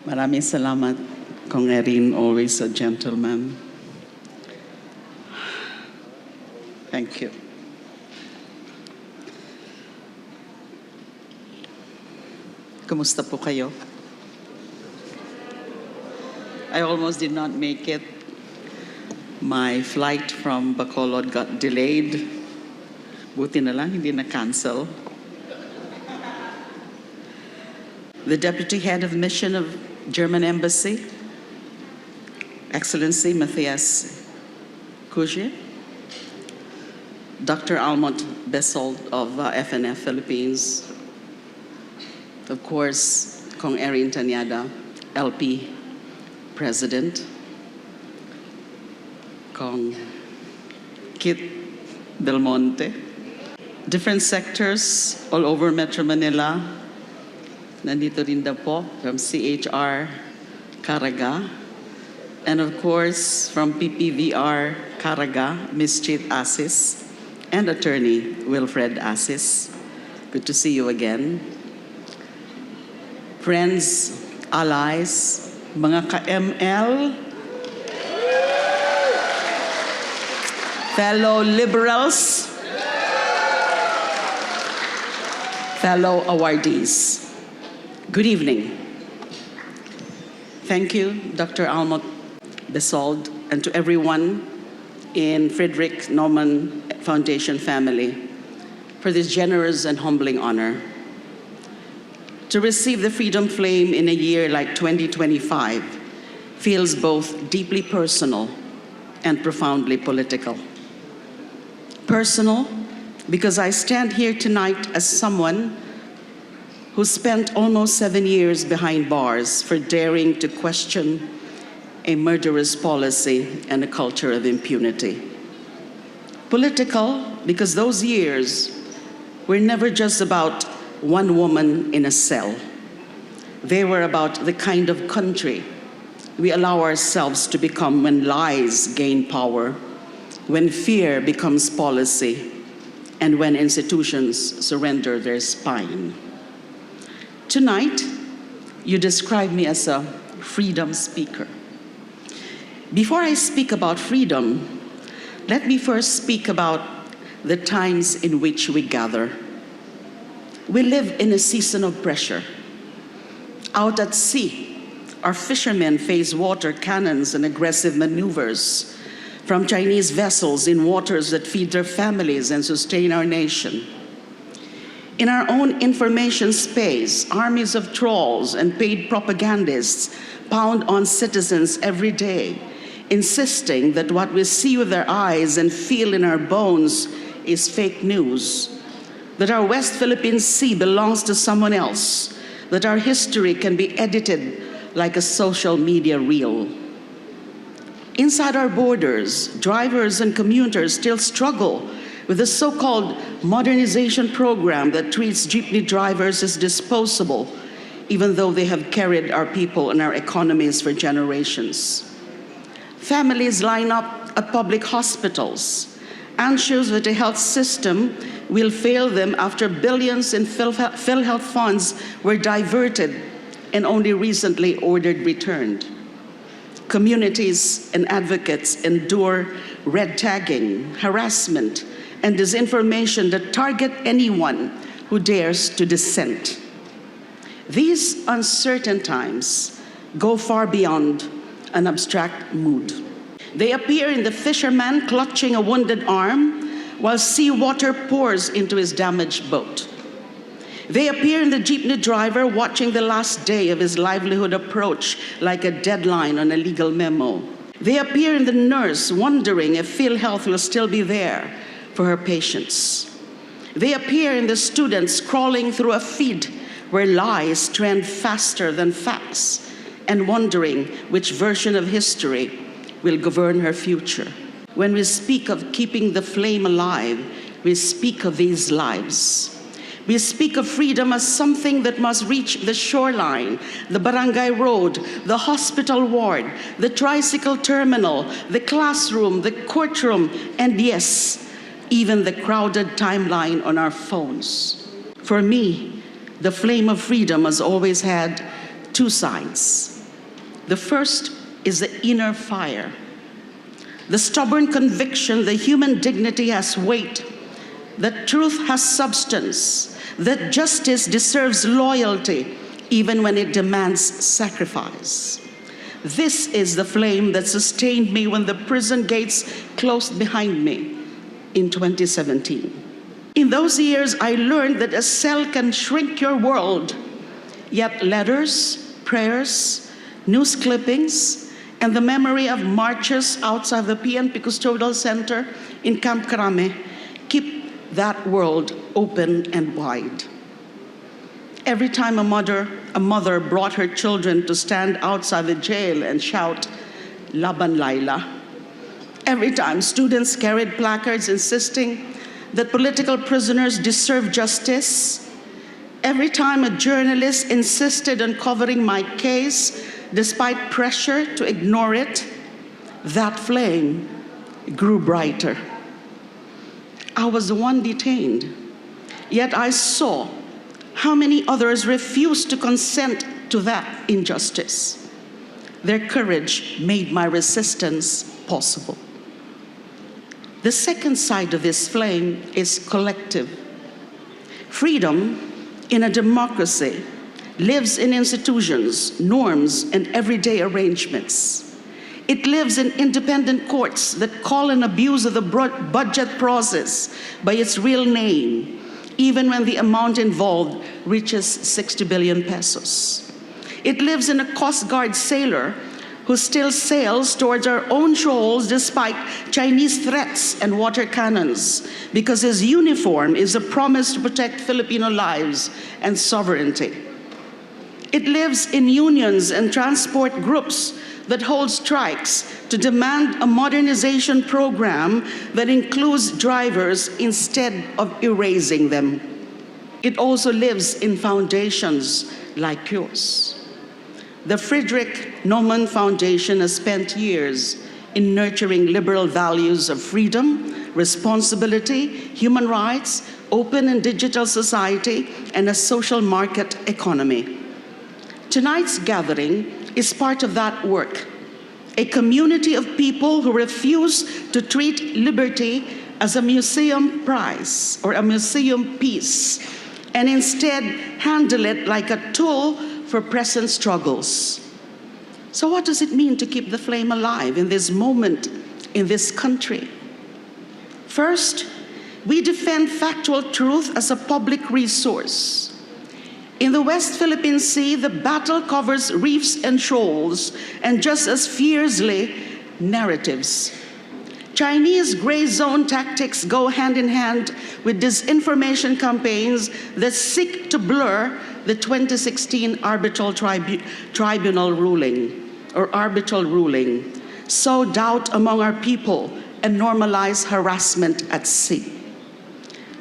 Maraming salamat, Kong Erin, always a gentleman. Thank you. Kumusta po kayo? I almost did not make it. My flight from Bacolod got delayed. Buti na lang, hindi na-cancel. The Deputy Head of Mission of German Embassy, Excellency Matthias Kujier, Dr. Almont Besold of FNF Philippines, of course, Kong Erin Tanyada, LP President, Kong Kit Del Monte, different sectors all over Metro Manila. Nandito rin daw po from CHR Caraga, and of course from PPVR Caraga, Ms. Chit Asis, and Attorney Wilfred Asis. Good to see you again. Friends, allies, mga ka-ML, fellow liberals, fellow awardees. Good evening. Thank you, Dr. Almont Besold, and to everyone in Friedrich Naumann Foundation family for this generous and humbling honor. To receive the Freedom Flame in a year like 2025 feels both deeply personal and profoundly political. Personal, because I stand here tonight as someone who spent almost 7 years behind bars for daring to question a murderous policy and a culture of impunity. Political, because those years were never just about one woman in a cell. They were about the kind of country we allow ourselves to become when lies gain power, when fear becomes policy, and when institutions surrender their spine. Tonight, you describe me as a freedom speaker. Before I speak about freedom, let me first speak about the times in which we gather. We live in a season of pressure. Out at sea, our fishermen face water cannons and aggressive maneuvers from Chinese vessels in waters that feed their families and sustain our nation. In our own information space, armies of trolls and paid propagandists pound on citizens every day, insisting that what we see with our eyes and feel in our bones is fake news, that our West Philippine Sea belongs to someone else, that our history can be edited like a social media reel. Inside our borders, drivers and commuters still struggle with the so-called modernization program that treats jeepney drivers as disposable, even though they have carried our people and our economies for generations. Families line up at public hospitals, anxious that the health system will fail them after billions in PhilHealth funds were diverted and only recently ordered returned. Communities and advocates endure red tagging, harassment, and disinformation that target anyone who dares to dissent. These uncertain times go far beyond an abstract mood. They appear in the fisherman clutching a wounded arm while seawater pours into his damaged boat. They appear in the jeepney driver watching the last day of his livelihood approach like a deadline on a legal memo. They appear in the nurse wondering if PhilHealth will still be there for her patients. They appear in the students crawling through a feed where lies trend faster than facts and wondering which version of history will govern her future. When we speak of keeping the flame alive, we speak of these lives. We speak of freedom as something that must reach the shoreline, the barangay road, the hospital ward, the tricycle terminal, the classroom, the courtroom, and yes, even the crowded timeline on our phones. For me, the flame of freedom has always had two sides. The first is the inner fire, the stubborn conviction that human dignity has weight, that truth has substance, that justice deserves loyalty even when it demands sacrifice. This is the flame that sustained me when the prison gates closed behind me in 2017. In those years, I learned that a cell can shrink your world, yet letters, prayers, news clippings, and the memory of marches outside the PNP Custodial Center in Camp Crame keep that world open and wide. Every time a mother brought her children to stand outside the jail and shout, "Laban Laila." Every time students carried placards insisting that political prisoners deserve justice. Every time a journalist insisted on covering my case despite pressure to ignore it, that flame grew brighter. I was the one detained, yet I saw how many others refused to consent to that injustice. Their courage made my resistance possible. The second side of this flame is collective. Freedom in a democracy lives in institutions, norms, and everyday arrangements. It lives in independent courts that call an abuse of the budget process by its real name, even when the amount involved reaches 60 billion pesos. It lives in a Coast Guard sailor who still sails towards our own shoals despite Chinese threats and water cannons, because his uniform is a promise to protect Filipino lives and sovereignty. It lives in unions and transport groups that hold strikes to demand a modernization program that includes drivers instead of erasing them. It also lives in foundations like yours. The Friedrich Naumann Foundation has spent years in nurturing liberal values of freedom, responsibility, human rights, open and digital society, and a social market economy. Tonight's gathering is part of that work, a community of people who refuse to treat liberty as a museum prize or a museum piece, and instead handle it like a tool for present struggles. So what does it mean to keep the flame alive in this moment, in this country? First, we defend factual truth as a public resource. In the West Philippine Sea, the battle covers reefs and shoals, and just as fiercely, narratives. Chinese gray zone tactics go hand in hand with disinformation campaigns that seek to blur the 2016 tribunal ruling, sow doubt among our people, and normalize harassment at sea.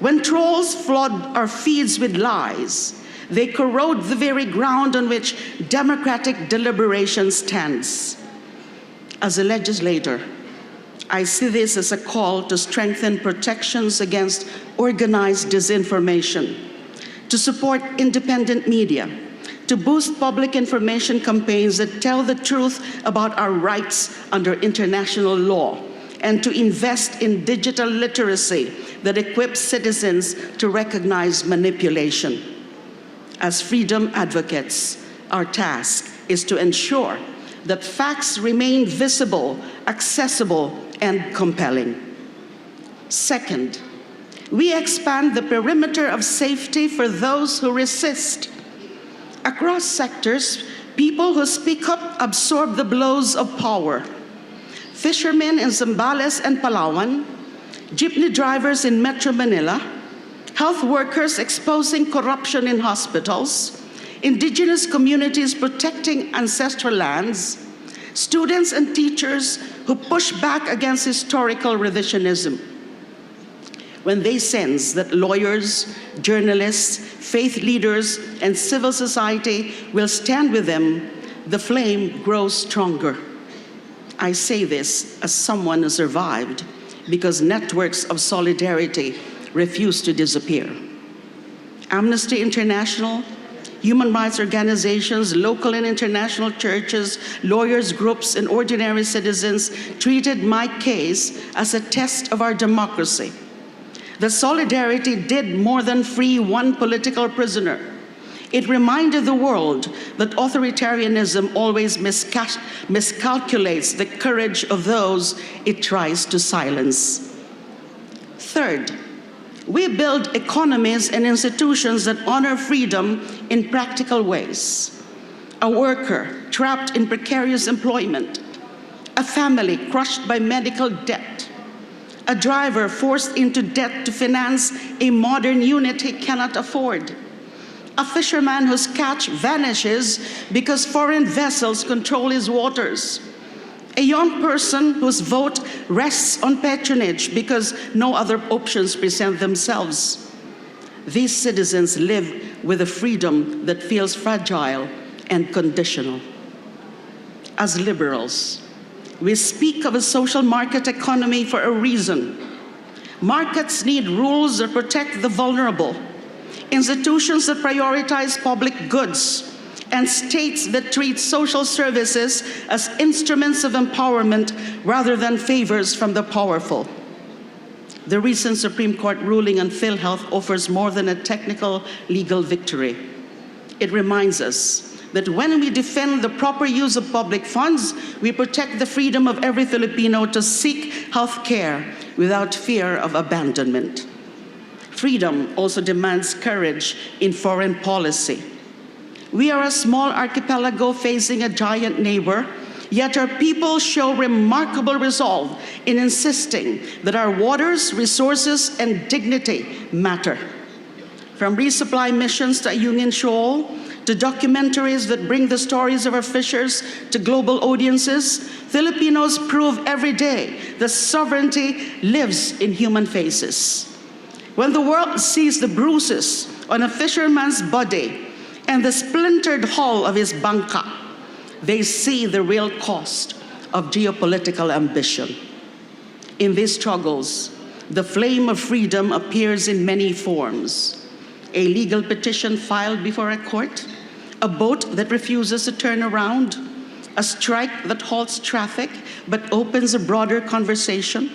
When trolls flood our feeds with lies, they corrode the very ground on which democratic deliberation stands. As a legislator, I see this as a call to strengthen protections against organized disinformation, to support independent media, to boost public information campaigns that tell the truth about our rights under international law, and to invest in digital literacy that equips citizens to recognize manipulation. As freedom advocates, our task is to ensure that facts remain visible, accessible, and compelling. Second, we expand the perimeter of safety for those who resist. Across sectors, people who speak up absorb the blows of power. Fishermen in Zambales and Palawan, jeepney drivers in Metro Manila, health workers exposing corruption in hospitals, indigenous communities protecting ancestral lands, students and teachers who push back against historical revisionism. When they sense that lawyers, journalists, faith leaders, and civil society will stand with them, the flame grows stronger. I say this as someone who survived because networks of solidarity refuse to disappear. Amnesty International, human rights organizations, local and international churches, lawyers groups, and ordinary citizens treated my case as a test of our democracy. The solidarity did more than free one political prisoner. It reminded the world that authoritarianism always miscalculates the courage of those it tries to silence. Third, we build economies and institutions that honor freedom in practical ways. A worker trapped in precarious employment, a family crushed by medical debt, a driver forced into debt to finance a modern unit he cannot afford, a fisherman whose catch vanishes because foreign vessels control his waters, a young person whose vote rests on patronage because no other options present themselves. These citizens live with a freedom that feels fragile and conditional. As liberals, we speak of a social market economy for a reason. Markets need rules that protect the vulnerable, institutions that prioritize public goods, and states that treat social services as instruments of empowerment rather than favors from the powerful. The recent Supreme Court ruling on PhilHealth offers more than a technical legal victory. It reminds us that when we defend the proper use of public funds, we protect the freedom of every Filipino to seek health care without fear of abandonment. Freedom also demands courage in foreign policy. We are a small archipelago facing a giant neighbor, yet our people show remarkable resolve in insisting that our waters, resources, and dignity matter. From resupply missions to Ayungin Shoal, to documentaries that bring the stories of our fishers to global audiences, Filipinos prove every day that sovereignty lives in human faces. When the world sees the bruises on a fisherman's body and the splintered hull of his bangka, they see the real cost of geopolitical ambition. In these struggles, the flame of freedom appears in many forms. A legal petition filed before a court, a boat that refuses to turn around, a strike that halts traffic but opens a broader conversation,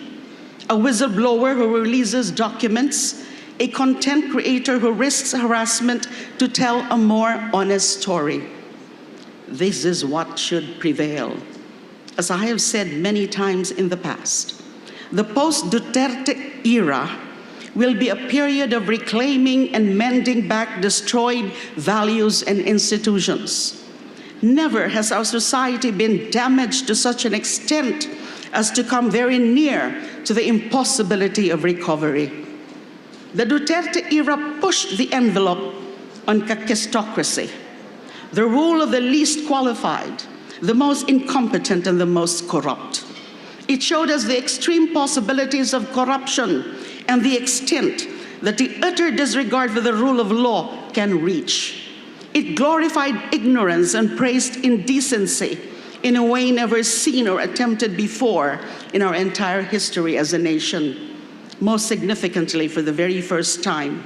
a whistleblower who releases documents, a content creator who risks harassment to tell a more honest story. This is what should prevail. As I have said many times in the past, the post-Duterte era will be a period of reclaiming and mending back destroyed values and institutions. Never has our society been damaged to such an extent as to come very near to the impossibility of recovery. The Duterte era pushed the envelope on kakistocracy, the rule of the least qualified, the most incompetent, and the most corrupt. It showed us the extreme possibilities of corruption and the extent that the utter disregard for the rule of law can reach. It glorified ignorance and praised indecency in a way never seen or attempted before in our entire history as a nation. Most significantly, for the very first time,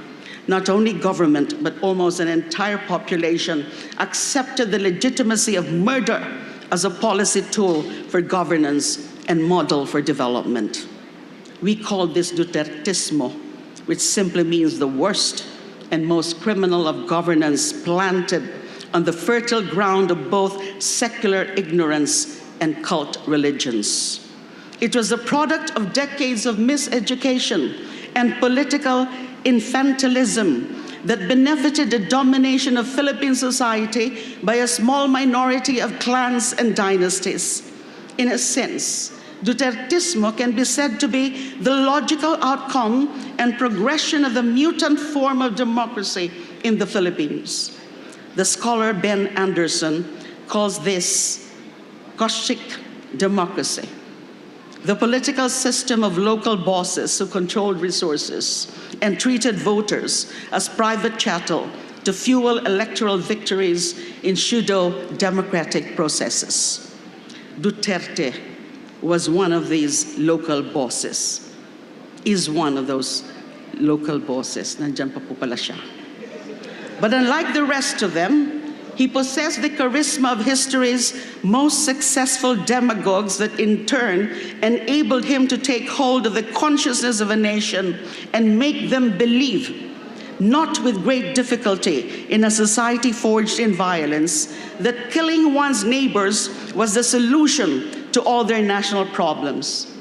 not only government, but almost an entire population accepted the legitimacy of murder as a policy tool for governance and model for development. We call this Dutertismo, which simply means the worst and most criminal of governance planted on the fertile ground of both secular ignorance and cult religions. It was the product of decades of miseducation and political infantilism that benefited the domination of Philippine society by a small minority of clans and dynasties. In a sense, Dutertismo can be said to be the logical outcome and progression of the mutant form of democracy in the Philippines. The scholar Ben Anderson calls this Koshik democracy, the political system of local bosses who controlled resources and treated voters as private chattel to fuel electoral victories in pseudo-democratic processes. Duterte was one of these local bosses, is one of those local bosses. Nandiyan pa po pala siya. But unlike the rest of them, he possessed the charisma of history's most successful demagogues that in turn enabled him to take hold of the consciousness of a nation and make them believe, not with great difficulty in a society forged in violence, that killing one's neighbors was the solution to all their national problems.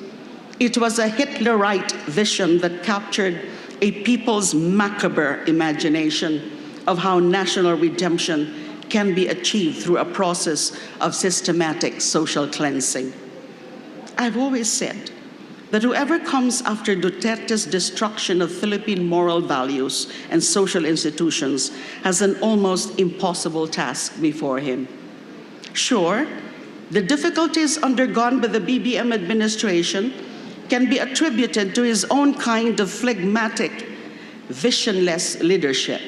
It was a Hitlerite vision that captured a people's macabre imagination of how national redemption can be achieved through a process of systematic social cleansing. I've always said that whoever comes after Duterte's destruction of Philippine moral values and social institutions has an almost impossible task before him. Sure, the difficulties undergone by the BBM administration can be attributed to his own kind of phlegmatic, visionless leadership.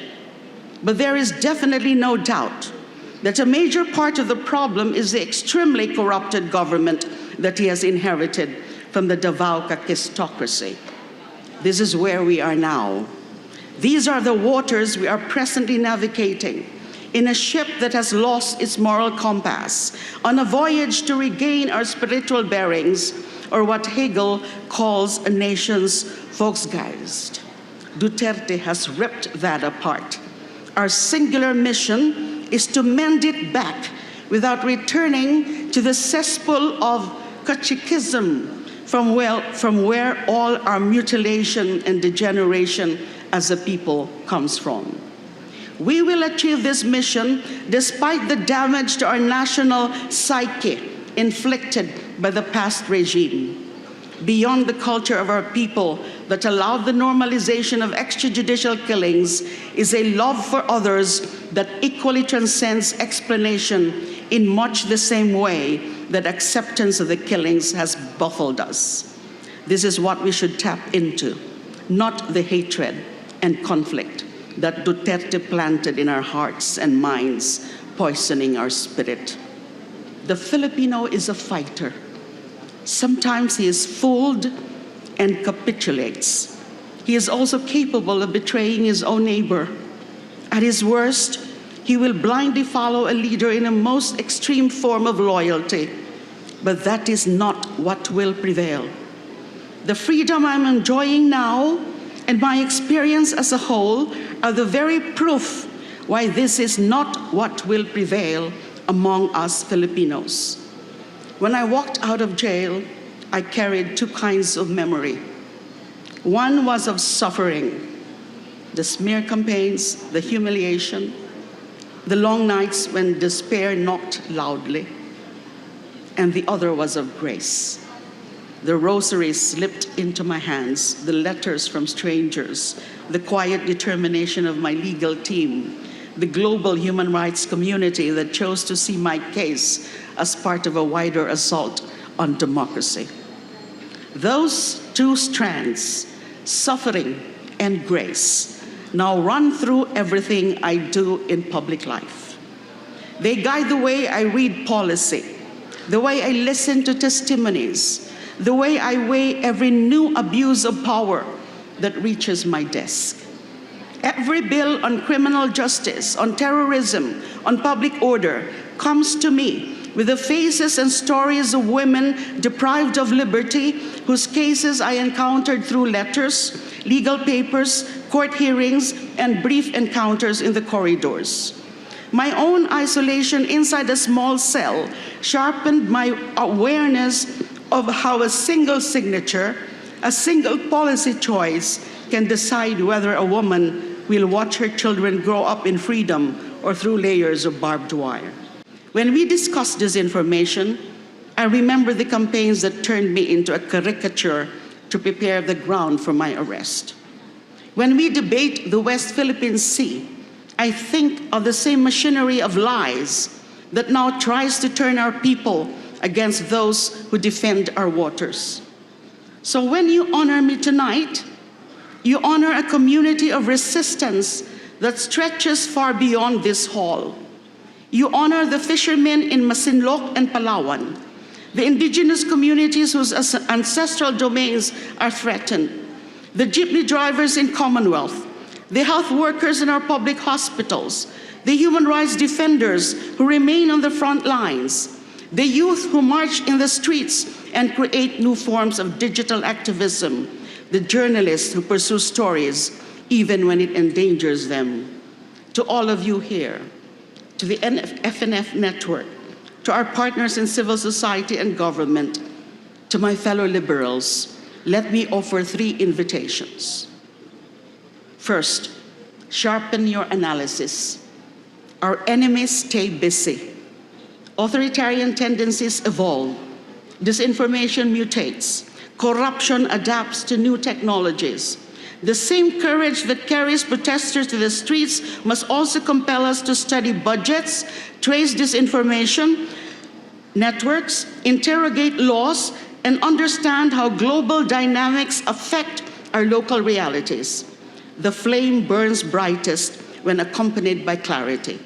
But there is definitely no doubt that a major part of the problem is the extremely corrupted government that he has inherited from the Davao kakistocracy. This is where we are now. These are the waters we are presently navigating in a ship that has lost its moral compass, on a voyage to regain our spiritual bearings, or what Hegel calls a nation's Volksgeist. Duterte has ripped that apart. Our singular mission is to mend it back without returning to the cesspool of catechism from where all our mutilation and degeneration as a people comes from. We will achieve this mission despite the damage to our national psyche inflicted by the past regime. Beyond the culture of our people that allowed the normalization of extrajudicial killings is a love for others that equally transcends explanation in much the same way that acceptance of the killings has baffled us. This is what we should tap into, not the hatred and conflict that Duterte planted in our hearts and minds, poisoning our spirit. The Filipino is a fighter. Sometimes he is fooled and capitulates. He is also capable of betraying his own neighbor. At his worst, he will blindly follow a leader in a most extreme form of loyalty. But that is not what will prevail. The freedom I'm enjoying now and my experience as a whole are the very proof why this is not what will prevail among us Filipinos. When I walked out of jail, I carried two kinds of memory. One was of suffering, the smear campaigns, the humiliation, the long nights when despair knocked loudly. And the other was of grace. The rosary slipped into my hands, the letters from strangers, the quiet determination of my legal team, the global human rights community that chose to see my case as part of a wider assault on democracy. Those two strands, suffering and grace, now run through everything I do in public life. They guide the way I read policy, the way I listen to testimonies, the way I weigh every new abuse of power that reaches my desk. Every bill on criminal justice, on terrorism, on public order comes to me with the faces and stories of women deprived of liberty, whose cases I encountered through letters, legal papers, court hearings, and brief encounters in the corridors. My own isolation inside a small cell sharpened my awareness of how a single signature, a single policy choice can decide whether a woman will watch her children grow up in freedom or through layers of barbed wire. When we discuss disinformation, I remember the campaigns that turned me into a caricature to prepare the ground for my arrest. When we debate the West Philippine Sea, I think of the same machinery of lies that now tries to turn our people against those who defend our waters. So when you honor me tonight, you honor a community of resistance that stretches far beyond this hall. You honor the fishermen in Masinloc and Palawan, the indigenous communities whose ancestral domains are threatened, the jeepney drivers in Commonwealth, the health workers in our public hospitals, the human rights defenders who remain on the front lines, the youth who march in the streets and create new forms of digital activism, the journalists who pursue stories even when it endangers them. To all of you here, to the FNF network, to our partners in civil society and government, to my fellow liberals, let me offer 3 invitations. First, sharpen your analysis. Our enemies stay busy. Authoritarian tendencies evolve. Disinformation mutates. Corruption adapts to new technologies. The same courage that carries protesters to the streets must also compel us to study budgets, trace disinformation networks, interrogate laws, and understand how global dynamics affect our local realities. The flame burns brightest when accompanied by clarity.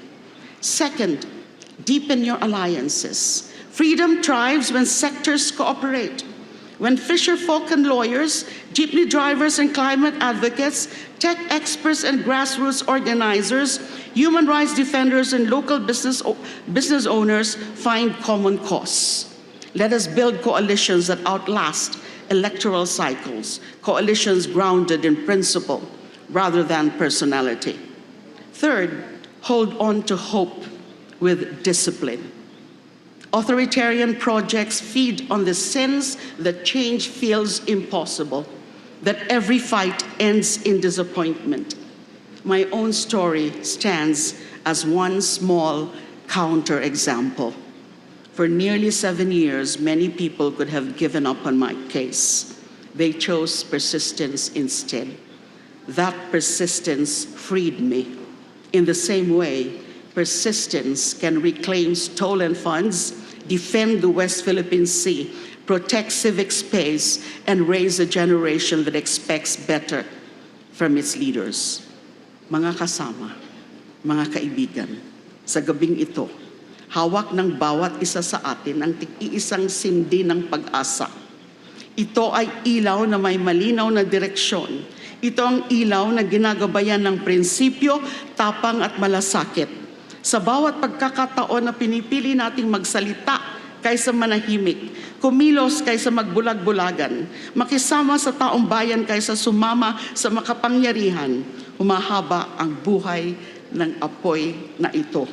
Second, deepen your alliances. Freedom thrives when sectors cooperate. When fisherfolk and lawyers, jeepney drivers and climate advocates, tech experts and grassroots organizers, human rights defenders and local business owners find common cause. Let us build coalitions that outlast electoral cycles, coalitions grounded in principle rather than personality. Third, hold on to hope with discipline. Authoritarian projects feed on the sense that change feels impossible, that every fight ends in disappointment. My own story stands as one small counterexample. For nearly 7 years, many people could have given up on my case. They chose persistence instead. That persistence freed me. In the same way, persistence can reclaim stolen funds, defend the West Philippine Sea, protect civic space, and raise a generation that expects better from its leaders. Mga kasama, mga kaibigan, sa gabing ito, hawak ng bawat isa sa atin ang tig-iisang sindi ng pag-asa. Ito ay ilaw na may malinaw na direksyon. Ito ang ilaw na ginagabayan ng prinsipyo, tapang at malasakit. Sa bawat pagkakataon na pinipili nating magsalita kaysa manahimik, kumilos kaysa magbulag-bulagan, makisama sa taong bayan kaysa sumama sa makapangyarihan, humahaba ang buhay ng apoy na ito.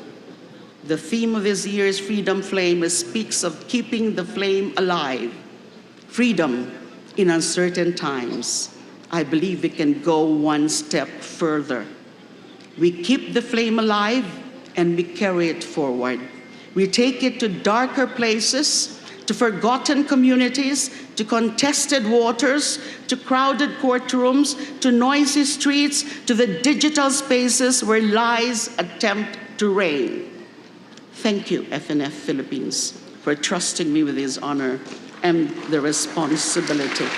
The theme of this year's Freedom Flame speaks of keeping the flame alive. Freedom in uncertain times. I believe we can go one step further. We keep the flame alive and we carry it forward. We take it to darker places, to forgotten communities, to contested waters, to crowded courtrooms, to noisy streets, to the digital spaces where lies attempt to reign. Thank you, FNF Philippines, for trusting me with this honor and the responsibility.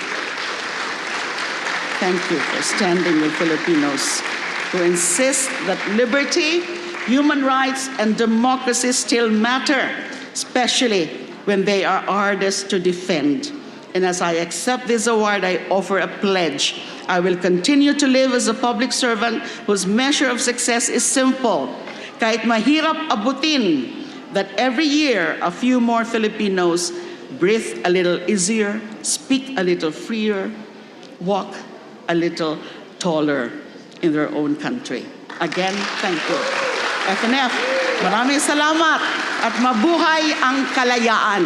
Thank you for standing with Filipinos who insist that liberty, human rights, and democracy still matter, especially when they are hardest to defend. And as I accept this award, I offer a pledge. I will continue to live as a public servant whose measure of success is simple. Kahit mahirap abutin, that every year a few more Filipinos breathe a little easier, speak a little freer, walk a little taller in their own country. Again, thank you. FNF, maraming salamat at mabuhay ang kalayaan.